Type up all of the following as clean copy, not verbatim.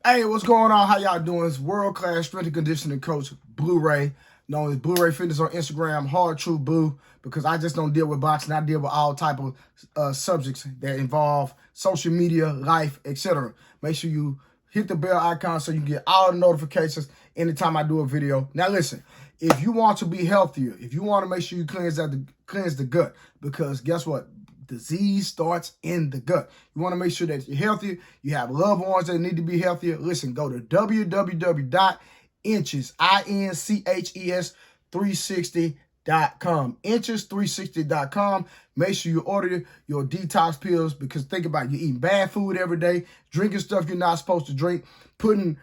Hey, what's going on? How y'all doing? It's world-class strength and conditioning coach Blueray, known as Bluerayfitness on Instagram, Hard True Blue, because I just don't deal with boxing. I deal with all type of subjects that involve social media, life, etc. Make sure you hit the bell icon so you get all the notifications anytime I do a video. Now listen, if you want to be healthier, if you want to make sure you cleanse the gut, because guess what? Disease starts in the gut. You want to make sure that you're healthy. You have loved ones that need to be healthier. Listen, go to www.inches, INCHES 360.com. Inches360.com. Make sure you order your detox pills, because think about it, you're eating bad food every day, drinking stuff you're not supposed to drink, putting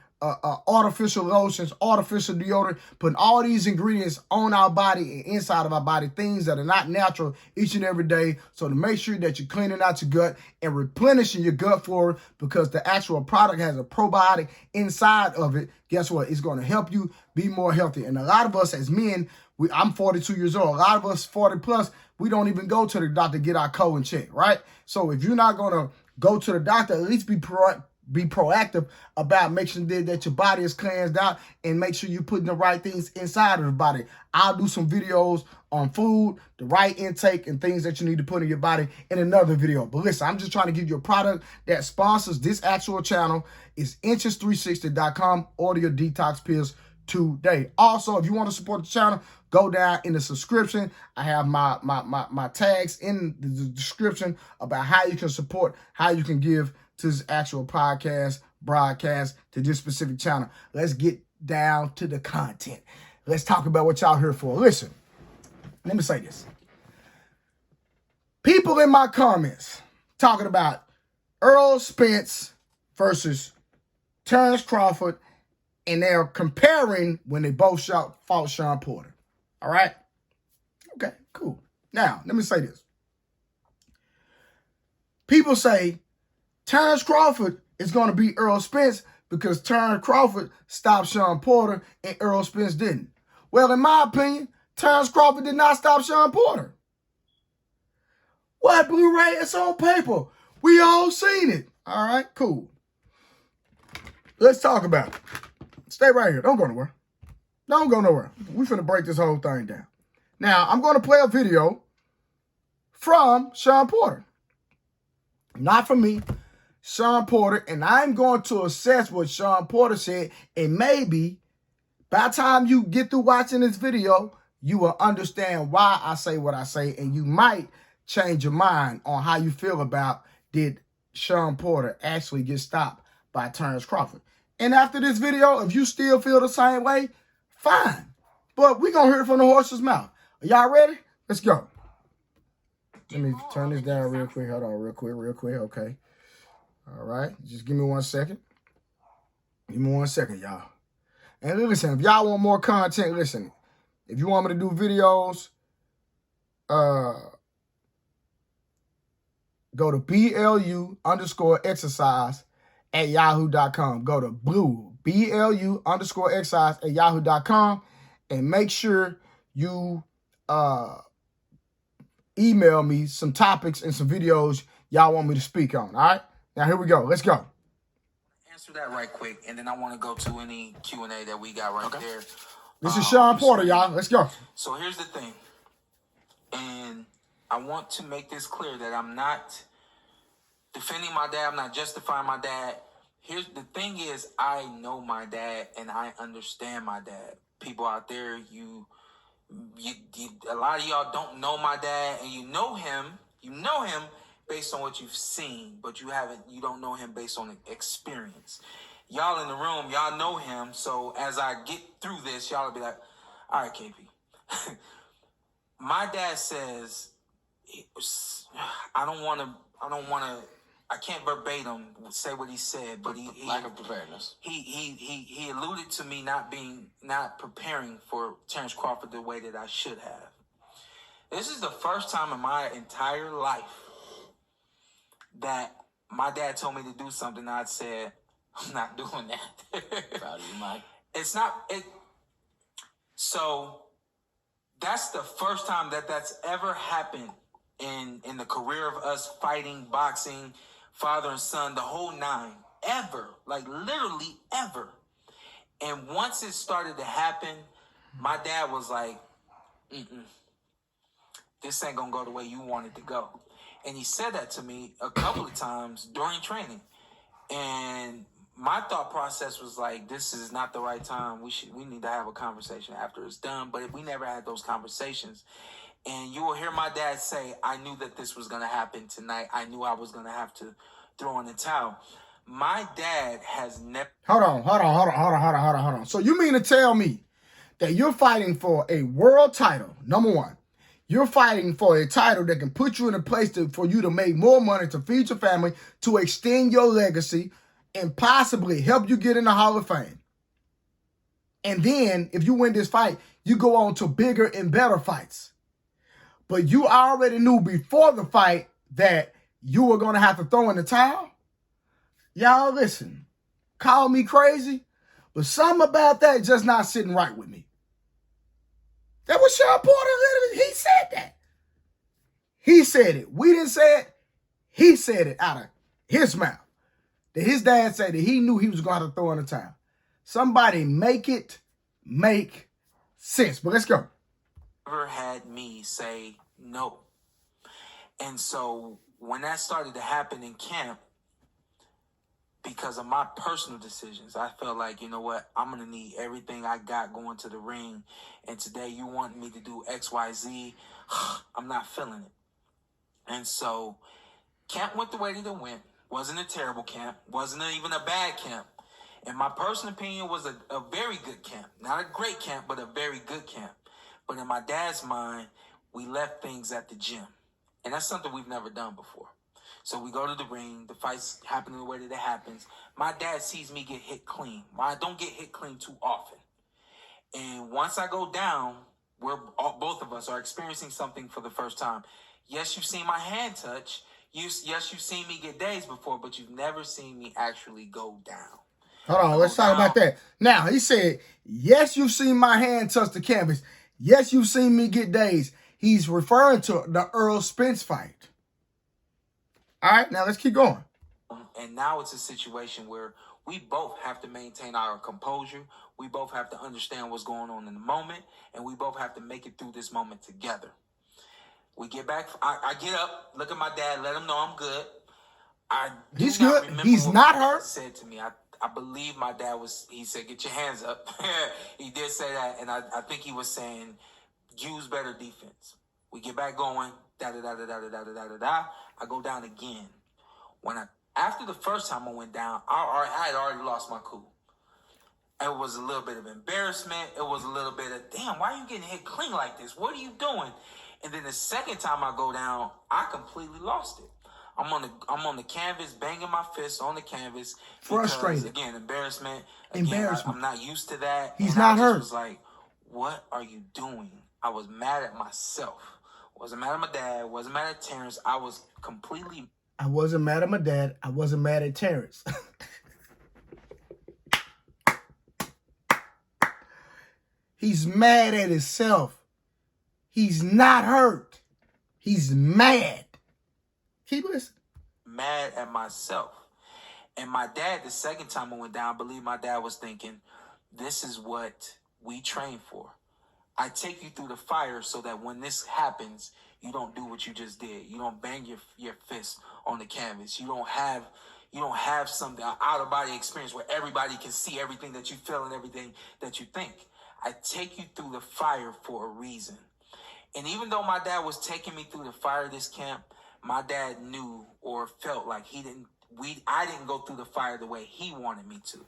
artificial lotions, artificial deodorant, putting all these ingredients on our body and inside of our body, things that are not natural each and every day. So to make sure that you're cleaning out your gut and replenishing your gut flora, because the actual product has a probiotic inside of it, guess what? It's going to help you be more healthy. And a lot of us as men, I'm 42 years old. A lot of us 40 plus, we don't even go to the doctor to get our colon checked, right? So if you're not going to go to the doctor, at least be proactive about making sure that your body is cleansed out and make sure you're putting the right things inside of the body. I'll do some videos on food, the right intake, and things that you need to put in your body in another video. But listen, I'm just trying to give you a product that sponsors this actual channel. It's inches360.com. Order your detox pills today. Also, if you want to support the channel, go down in the subscription. I have my tags in the description about how you can support, how you can give to this actual broadcast to this specific channel. Let's get down to the content. Let's talk about what y'all here for. Listen, let me say this. People in my comments talking about Errol Spence versus Terence Crawford, and they're comparing when they both fought Shawn Porter. All right? Okay, cool. Now, let me say this. People say Terence Crawford is going to beat Errol Spence because Terence Crawford stopped Shawn Porter and Errol Spence didn't. Well, in my opinion, Terence Crawford did not stop Shawn Porter. What, Blu-ray? It's on paper. We all seen it. All right, cool. Let's talk about it. Stay right here. Don't go nowhere. Don't go nowhere. We're finna break this whole thing down. Now, I'm going to play a video from Shawn Porter. Not from me. Shawn Porter, and I'm going to assess what Shawn Porter said, and maybe by the time you get through watching this video, you will understand why I say what I say, and you might change your mind on how you feel about, did Shawn Porter actually get stopped by Terence Crawford. And after this video, if you still feel the same way, fine. But we're going to hear it from the horse's mouth. Are y'all ready? Let's go. Let me turn this down real quick. Hold on real quick. Okay. All right, just give me 1 second. Give me 1 second, y'all. And listen, if y'all want more content, listen. If you want me to do videos, go to BLU_exercise@yahoo.com. Go to BLU_exercise@yahoo.com, and make sure you email me some topics and some videos y'all want me to speak on. All right. Now, here we go. Let's go. Answer that right quick, and then I want to go to any Q&A that we got right there. This is Shawn Porter, y'all. Let's go. So here's the thing, and I want to make this clear that I'm not defending my dad. I'm not justifying my dad. Here's the thing is, I know my dad, and I understand my dad. People out there, a lot of y'all don't know my dad, and you know him based on what you've seen, but you don't know him based on experience. Y'all in the room, y'all know him, so as I get through this, y'all will be like, all right, KP. My dad says, I can't verbatim say what he said, but he lack of preparedness. He alluded to me not preparing for Terence Crawford the way that I should have. This is the first time in my entire life that my dad told me to do something, and I said, I'm not doing that. Proud of you, Mike. So that's the first time that's ever happened in the career of us fighting, boxing, father and son, the whole nine. ever, like literally ever. And once it started to happen, my dad was like, this ain't gonna go the way you want it to go. And he said that to me a couple of times during training. And my thought process was like, this is not the right time. We need to have a conversation after it's done. But if we never had those conversations, and you will hear my dad say, I knew that this was gonna happen tonight. I knew I was gonna have to throw in the towel. My dad has never... Hold on. So you mean to tell me that you're fighting for a world title, number one. You're fighting for a title that can put you in a place for you to make more money, to feed your family, to extend your legacy, and possibly help you get in the Hall of Fame. And then, if you win this fight, you go on to bigger and better fights. But you already knew before the fight that you were going to have to throw in the towel? Y'all, listen. Call me crazy, but something about that just not sitting right with me. That was Shawn Porter. Literally, he said that. He said it. We didn't say it. He said it out of his mouth. That his dad said that he knew he was going to have to throw in the towel. Somebody make it make sense. But let's go. Never had me say no. And so when that started to happen in camp, because of my personal decisions, I felt like, you know what, I'm going to need everything I got going to the ring. And today you want me to do X, Y, Z. I'm not feeling it. And so camp went the way that it went. Wasn't a terrible camp. Wasn't even a bad camp. In my personal opinion, was a very good camp. Not a great camp, but a very good camp. But in my dad's mind, we left things at the gym. And that's something we've never done before. So we go to the ring. The fight's happening the way that it happens. My dad sees me get hit clean. I don't get hit clean too often. And once I go down, both of us are experiencing something for the first time. Yes, you've seen my hand touch. Yes, you've seen me get dazed before, but you've never seen me actually go down. Hold on, let's talk about that. Now, he said, yes, you've seen my hand touch the canvas. Yes, you've seen me get dazed. He's referring to the Earl Spence fight. All right, now let's keep going. And now it's a situation where we both have to maintain our composure. We both have to understand what's going on in the moment, and we both have to make it through this moment together. We get back. I get up, look at my dad, let him know I'm good. He's good. He's not hurt. Said to me, I believe my dad he said, get your hands up. He did say that, and I think he was saying, use better defense. We get back going, da-da-da-da-da-da-da-da-da. I go down again. After the first time I went down, I had already lost my cool. It was a little bit of embarrassment. It was a little bit of, damn, why are you getting hit clean like this? What are you doing? And then the second time I go down, I completely lost it. I'm on the canvas, banging my fists on the canvas. Frustrated. Because, again, embarrassment. Embarrassment. I'm not used to that. He's not hurt. I was like, what are you doing? I was mad at myself. Wasn't mad at my dad. Wasn't mad at Terence. I wasn't mad at my dad. I wasn't mad at Terence. He's mad at himself. He's not hurt. He's mad. Keep listening. Mad at myself. And my dad, the second time I went down, I believe my dad was thinking, this is what we train for. I take you through the fire so that when this happens, you don't do what you just did. You don't bang your fist on the canvas. You don't have something, an out-of-body experience where everybody can see everything that you feel and everything that you think. I take you through the fire for a reason. And even though my dad was taking me through the fire of this camp, my dad knew or felt like I didn't go through the fire the way he wanted me to.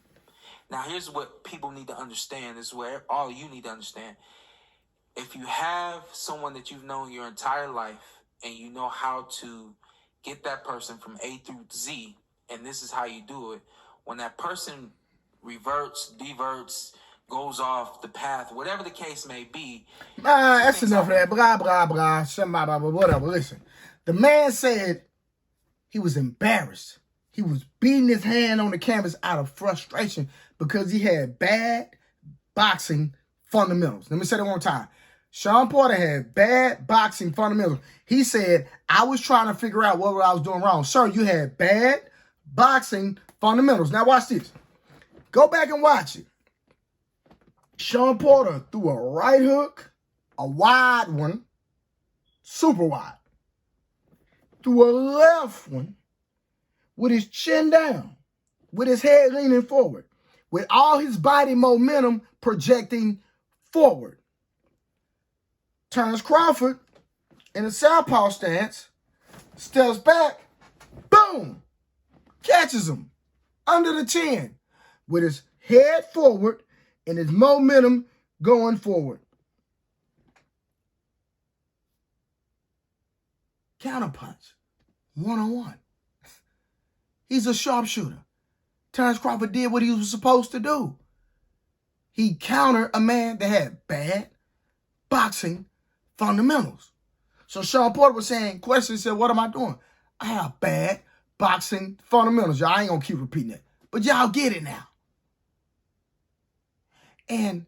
Now, here's what people need to understand. This is where all you need to understand. If you have someone that you've known your entire life and you know how to get that person from A through Z, and this is how you do it, when that person reverts, diverts, goes off the path, whatever the case may be. That's enough of that. Blah, blah, blah, blah, blah, whatever. Listen, the man said he was embarrassed. He was beating his hand on the canvas out of frustration because he had bad boxing fundamentals. Let me say that one more time. Shawn Porter had bad boxing fundamentals. He said, I was trying to figure out what I was doing wrong. Sir, you had bad boxing Fundamentals. Now watch this. Go back and watch it. Shawn Porter threw a right hook, a wide one, super wide. Threw a left one with his chin down, with his head leaning forward, with all his body momentum projecting forward. Terence Crawford, in a southpaw stance, steps back, boom, catches him under the chin with his head forward and his momentum going forward. Counterpunch, one-on-one. He's a sharpshooter. Terence Crawford did what he was supposed to do. He countered a man that had bad boxing fundamentals. So Shawn Porter was saying, question said, what am I doing? I have bad boxing fundamentals. Y'all ain't gonna keep repeating it, but y'all get it now. And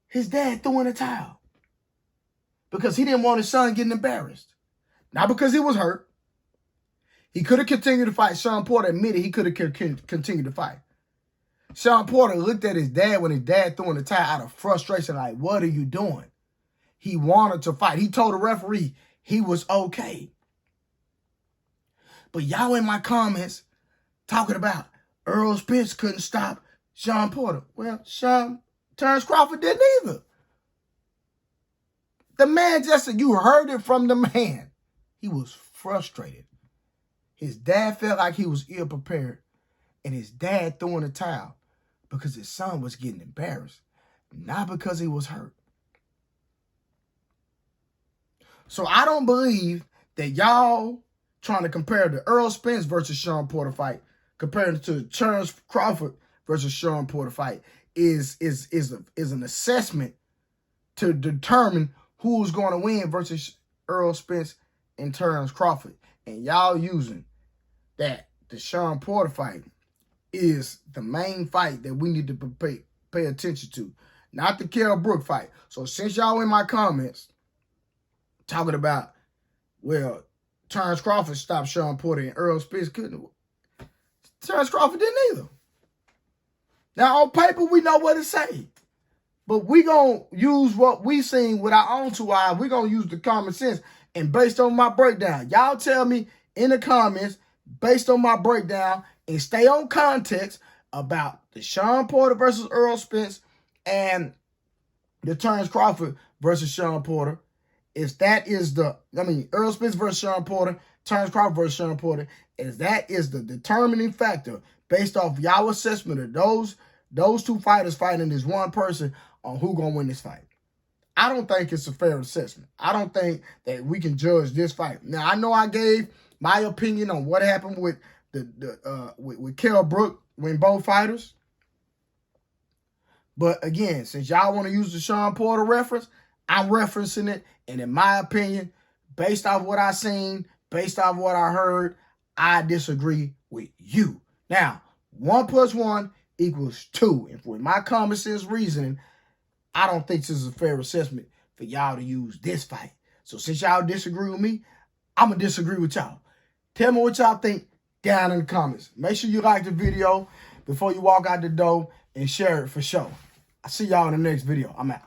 his dad threw in a towel because he didn't want his son getting embarrassed. Not because he was hurt. He could have continued to fight. Shawn Porter admitted he could have continued to fight. Shawn Porter looked at his dad when his dad threw in the towel out of frustration, like, what are you doing? He wanted to fight. He told the referee he was okay. But y'all in my comments talking about Errol Spence couldn't stop Shawn Porter. Well, Terence Crawford didn't either. The man just said, you heard it from the man. He was frustrated. His dad felt like he was ill-prepared, and his dad threw in the towel because his son was getting embarrassed, not because he was hurt. So I don't believe that y'all trying to compare the Errol Spence versus Shawn Porter fight, comparing to Terence Crawford versus Shawn Porter fight, is an assessment to determine who's going to win versus Errol Spence and Terence Crawford. And y'all using that the Shawn Porter fight is the main fight that we need to pay attention to, not the Kell Brook fight. So since y'all in my comments talking about, well, Terence Crawford stopped Shawn Porter and Errol Spence couldn't, Terence Crawford didn't either. Now, on paper, we know what to say. But we going to use what we seen with our own two eyes. We're going to use the common sense. And based on my breakdown, y'all tell me in the comments, based on my breakdown, and stay on context about the Shawn Porter versus Errol Spence and the Terence Crawford versus Shawn Porter. If that is Errol Spence versus Shawn Porter, Terence Crawford versus Shawn Porter, if that is the determining factor based off y'all assessment of those two fighters fighting this one person on who gonna win this fight. I don't think it's a fair assessment. I don't think that we can judge this fight. Now, I know I gave my opinion on what happened with with Kell Brook when both fighters. But again, since y'all want to use the Shawn Porter reference, I'm referencing it. And in my opinion, based off what I seen, based off what I heard, I disagree with you. Now, 1 + 1 = 2. And with my common sense reasoning, I don't think this is a fair assessment for y'all to use this fight. So since y'all disagree with me, I'm going to disagree with y'all. Tell me what y'all think down in the comments. Make sure you like the video before you walk out the door and share it for sure. I'll see y'all in the next video. I'm out.